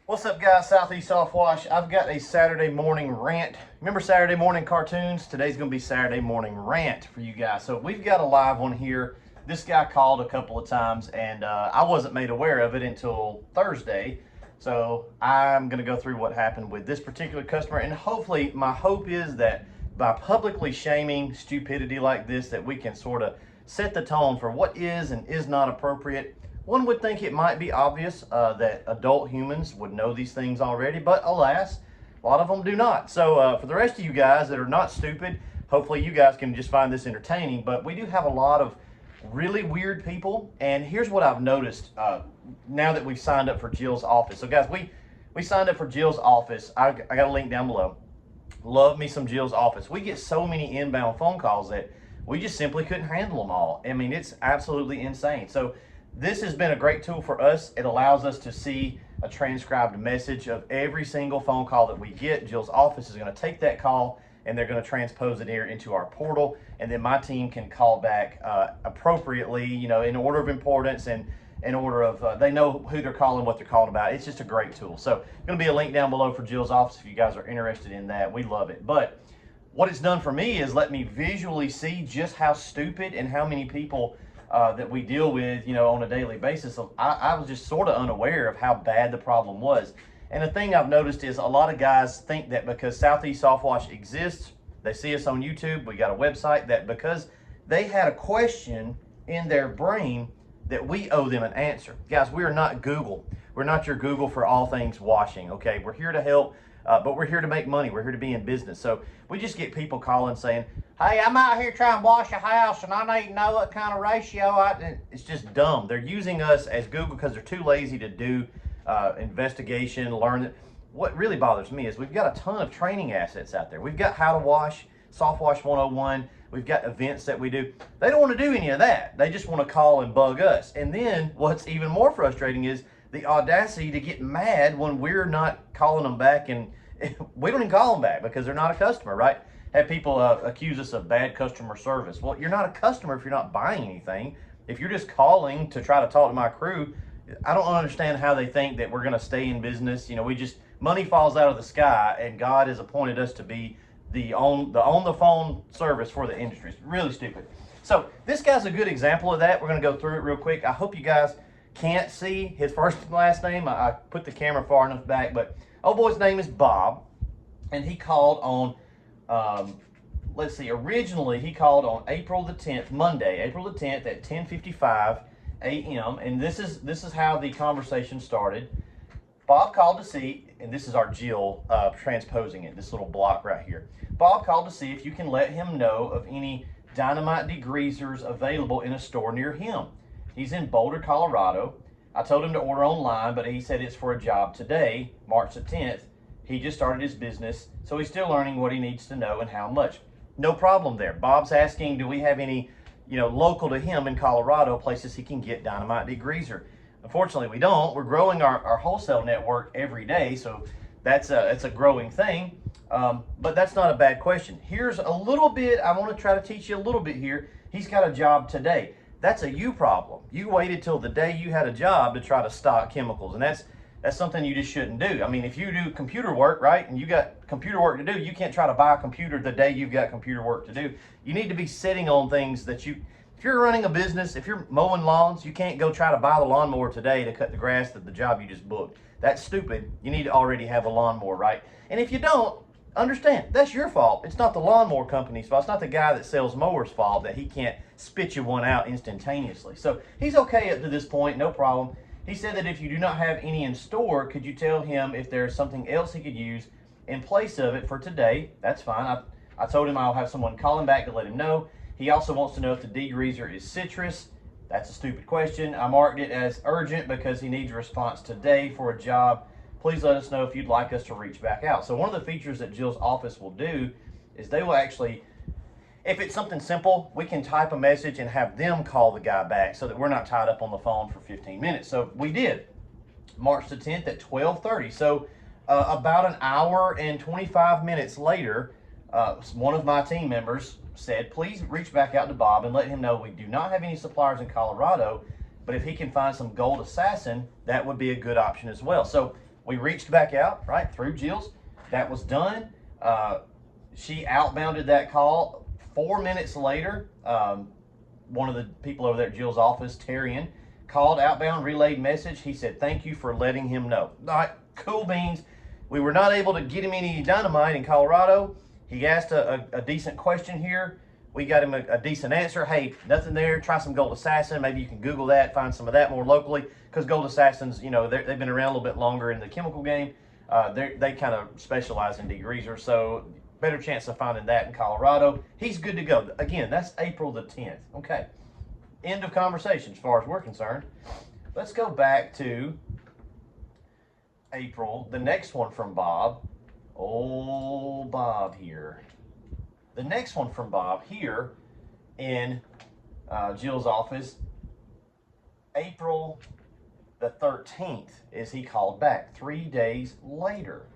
What's up, guys? Southeast Softwash. I've got a Saturday morning rant. Remember Saturday morning cartoons? Today's going to be Saturday morning rant for you guys. So we've got a live one here. This guy called a couple of times, and I wasn't made aware of it until Thursday. So I'm going to go through what happened with this particular customer, and hopefully, my hope is that by publicly shaming stupidity like this, that we can sort of set the tone for what is and is not appropriate. One would think it might be obvious that adult humans would know these things already, but alas, a lot of them do not. So for the rest of you guys that are not stupid, hopefully you guys can just find this entertaining. But we do have a lot of really weird people, and here's what I've noticed now that we've signed up for Jill's office. So guys, we signed up for Jill's office. I got a link down below. Love me some Jill's office. We get so many inbound phone calls that we just simply couldn't handle them all. I mean, it's absolutely insane. So this has been a great tool for us. It allows us to see a transcribed message of every single phone call that we get. Jill's office is going to take that call and they're going to transpose it here into our portal, and then my team can call back appropriately, you know, in order of importance and in order of they know who they're calling, what they're calling about. It's just a great tool. So going to be a link down below for Jill's office if you guys are interested in that. We love it. But what it's done for me is let me visually see just how stupid and how many people that we deal with, you know, on a daily basis. I was just sort of unaware of how bad the problem was. And the thing I've noticed is a lot of guys think that because Southeast Softwash exists, they see us on YouTube, we got a website, that because they had a question in their brain that we owe them an answer. Guys, we are not Google. We're not your Google for all things washing, okay? We're here to help, but we're here to make money. We're here to be in business. So we just get people calling saying, hey, I'm out here trying to wash a house and I need to know what kind of ratio. It's just dumb. They're using us as Google because they're too lazy to do investigation, learn it. What really bothers me is we've got a ton of training assets out there. We've got how to wash, Softwash 101. We've got events that we do. They don't want to do any of that. They just want to call and bug us. And then what's even more frustrating is the audacity to get mad when we're not calling them back, and we don't even call them back because they're not a customer, right? Have people accuse us of bad customer service. Well, you're not a customer if you're not buying anything. If you're just calling to try to talk to my crew, I don't understand how they think that we're going to stay in business. You know, money falls out of the sky, and God has appointed us to be the on the phone service for the industry. It's really stupid. So this guy's a good example of that. We're going to go through it real quick. I hope you guys can't see his first and last name. I put the camera far enough back, but old boy's name is Bob, and he called on let's see, originally he called on April the 10th, Monday, April the 10th at 10:55 a.m. and this is how the conversation started. Bob called to see, and this is our Jill transposing it, this little block right here. Bob called to see if you can let him know of any dynamite degreasers available in a store near him. He's in Boulder, Colorado. I told him to order online, but he said it's for a job today, March the 10th. He just started his business, so he's still learning what he needs to know and how much. No problem there. Bob's asking, do we have any, you know, local to him in Colorado, places he can get dynamite degreaser? Unfortunately, we don't. We're growing our wholesale network every day, so it's a growing thing. But that's not a bad question. Here's a little bit, I want to try to teach you a little bit here. He's got a job today. That's a you problem. You waited till the day you had a job to try to stock chemicals, and that's something you just shouldn't do. I mean, if you do computer work, right, and you got computer work to do, you can't try to buy a computer the day you've got computer work to do. You need to be sitting on things that if you're running a business, if you're mowing lawns, you can't go try to buy the lawnmower today to cut the grass at the job you just booked. That's stupid. You need to already have a lawnmower, right? And if you don't, understand, that's your fault. It's not the lawnmower company's fault. It's not the guy that sells mowers' fault that he can't spit you one out instantaneously. So he's okay up to this point, no problem. He said that if you do not have any in store, could you tell him if there's something else he could use in place of it for today? That's fine. I told him I'll have someone call him back to let him know. He also wants to know if the degreaser is citrus. That's a stupid question. I marked it as urgent because he needs a response today for a job. Please let us know if you'd like us to reach back out. So one of the features that Jill's office will do is they will actually, if it's something simple, we can type a message and have them call the guy back so that we're not tied up on the phone for 15 minutes. So we did, March the 10th at 12:30. So about an hour and 25 minutes later, one of my team members said, please reach back out to Bob and let him know we do not have any suppliers in Colorado, but if he can find some Gold Assassin, that would be a good option as well. So We reached back out, right, through Jill's. That was done. She outbounded that call. 4 minutes later, one of the people over there at Jill's office, Terrian, called outbound, relayed message. He said, thank you for letting him know. All right, cool beans. We were not able to get him any dynamite in Colorado. He asked a decent question here. We got him a decent answer. Hey, nothing there. Try some Gold Assassin. Maybe you can Google that, find some of that more locally, because Gold Assassins, you know, they've been around a little bit longer in the chemical game. They kind of specialize in degreaser, so better chance of finding that in Colorado. He's good to go. Again, that's April the 10th. Okay, end of conversation as far as we're concerned. Let's go back to April. The next one from Bob. Oh, Bob here. The next one from Bob here in Jill's office, April the 13th, is he called back 3 days later.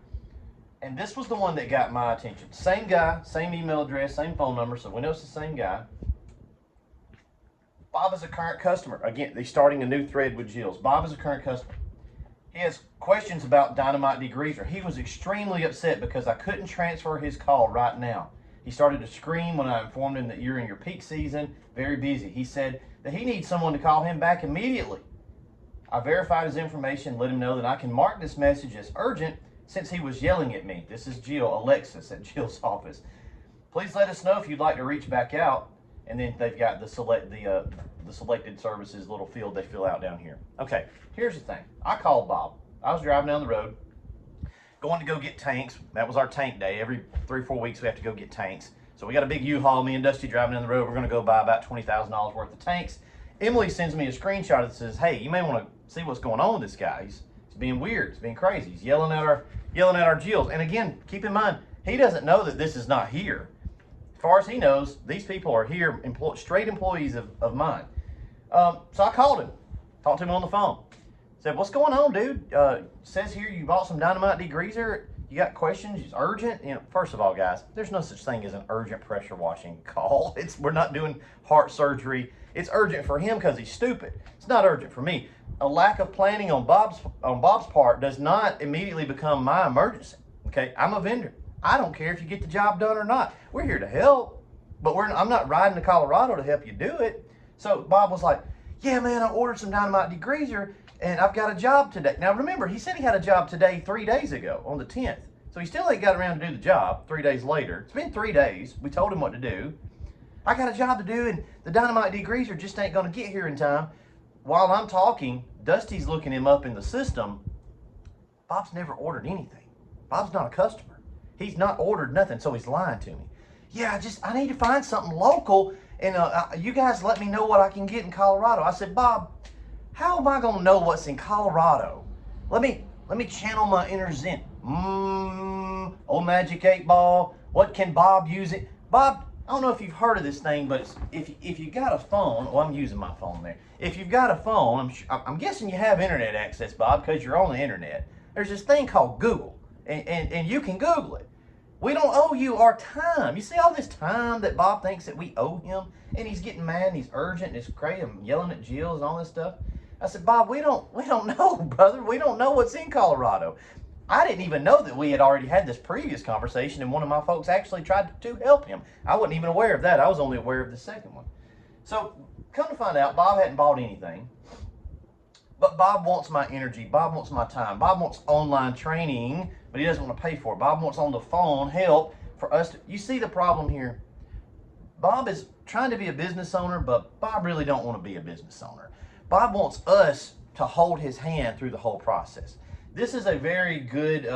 And this was the one that got my attention. Same guy, same email address, same phone number, so we know it's the same guy. Bob is a current customer. Again, they're starting a new thread with Jill's. Bob is a current customer. He has questions about dynamite degreaser. He was extremely upset because I couldn't transfer his call right now. He started to scream when I informed him that you're in your peak season, very busy. He said that he needs someone to call him back immediately. I verified his information, let him know that I can mark this message as urgent since he was yelling at me. This is Jill, Alexis at Jill's office. Please let us know if you'd like to reach back out. And then they've got the selected services little field they fill out down here. Okay, here's the thing. I called Bob. I was driving down the road, going to go get tanks. That was our tank day. Every 3 or 4 weeks we have to go get tanks. So we got a big U-Haul, me and Dusty driving down the road. We're going to go buy about $20,000 worth of tanks. Emily sends me a screenshot that says, hey, you may want to see what's going on with this guy. He's being weird. He's being crazy. He's yelling at our Jills. And again, keep in mind, he doesn't know that this is not here. As far as he knows, these people are here, straight employees of mine. So I called him, talked to him on the phone. Said, what's going on, dude? Says here you bought some dynamite degreaser. You got questions? It's urgent. You know, first of all, guys, there's no such thing as an urgent pressure washing call. We're not doing heart surgery. It's urgent for him because he's stupid. It's not urgent for me. A lack of planning on Bob's part does not immediately become my emergency. Okay, I'm a vendor. I don't care if you get the job done or not. We're here to help, but I'm not riding to Colorado to help you do it. So Bob was like, yeah, man, I ordered some dynamite degreaser and I've got a job today. Now remember, he said he had a job today 3 days ago on the 10th. So he still ain't got around to do the job 3 days later. It's been 3 days. We told him what to do. I got a job to do and the dynamite degreaser just ain't gonna get here in time. While I'm talking, Dusty's looking him up in the system. Bob's never ordered anything. Bob's not a customer. He's not ordered nothing, so he's lying to me. Yeah, I need to find something local, and you guys let me know what I can get in Colorado. I said, Bob, how am I gonna know what's in Colorado? Let me channel my inner Zen. Old Magic 8 Ball. What can Bob use it? Bob, I don't know if you've heard of this thing, but if you got a phone, well, I'm using my phone there. If you've got a phone, I'm guessing you have internet access, Bob, because you're on the internet. There's this thing called Google, and you can Google it. We don't owe you our time. You see all this time that Bob thinks that we owe him, and he's getting mad, and he's urgent, and it's crazy, I'm yelling at Jills and all this stuff. I said, Bob, we don't know, brother. We don't know what's in Colorado. I didn't even know that we had already had this previous conversation, and one of my folks actually tried to help him. I wasn't even aware of that. I was only aware of the second one. So come to find out, Bob hadn't bought anything. But Bob wants my energy. Bob wants my time. Bob wants online training, but he doesn't want to pay for it. Bob wants on the phone help for us to, you see the problem here? Bob is trying to be a business owner, but Bob really don't want to be a business owner. Bob wants us to hold his hand through the whole process. This is a very good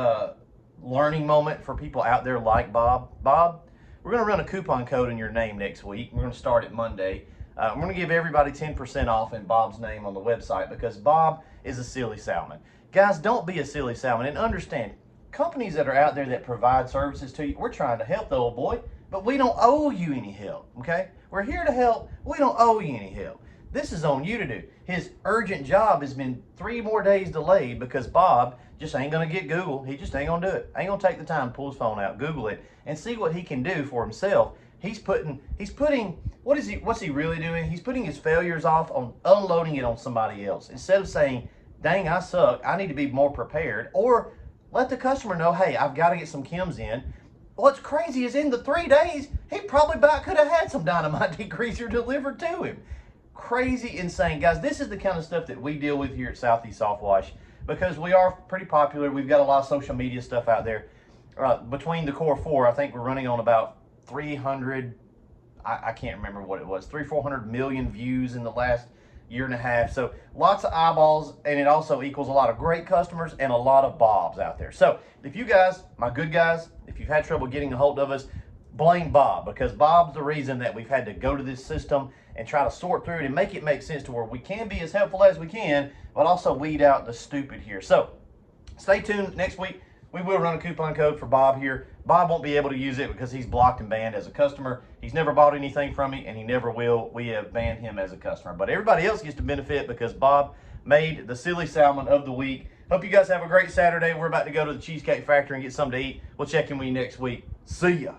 learning moment for people out there like Bob. Bob, we're going to run a coupon code in your name next week. We're going to start it Monday. We're going to give everybody 10% off in Bob's name on the website because Bob is a silly salmon. Guys, don't be a silly salmon, and understand, companies that are out there that provide services to you, we're trying to help the old boy, but we don't owe you any help, okay? We're here to help. We don't owe you any help. This is on you to do. His urgent job has been 3 more days delayed because Bob just ain't going to get Google. He just ain't going to do it. Ain't going to take the time to pull his phone out, Google it, and see what he can do for himself. He's putting, what's he really doing? He's putting his failures off on unloading it on somebody else. Instead of saying, dang, I suck, I need to be more prepared. Or let the customer know, hey, I've got to get some chems in. What's crazy is in the 3 days, he probably about could have had some dynamite degreaser delivered to him. Crazy, insane. Guys, this is the kind of stuff that we deal with here at Southeast Softwash because we are pretty popular. We've got a lot of social media stuff out there. Between the core four, I think we're running on about 300, I can't remember what it was, 400 million views in the last year and a half. So lots of eyeballs, and it also equals a lot of great customers and a lot of Bobs out there. So if you guys, my good guys, if you've had trouble getting a hold of us, blame Bob, because Bob's the reason that we've had to go to this system and try to sort through it and make it make sense to where we can be as helpful as we can, but also weed out the stupid here. So stay tuned. Next week, we will run a coupon code for Bob here. Bob won't be able to use it because he's blocked and banned as a customer. He's never bought anything from me, and he never will. We have banned him as a customer. But everybody else gets to benefit because Bob made the silly salmon of the week. Hope you guys have a great Saturday. We're about to go to the Cheesecake Factory and get something to eat. We'll check in with you next week. See ya.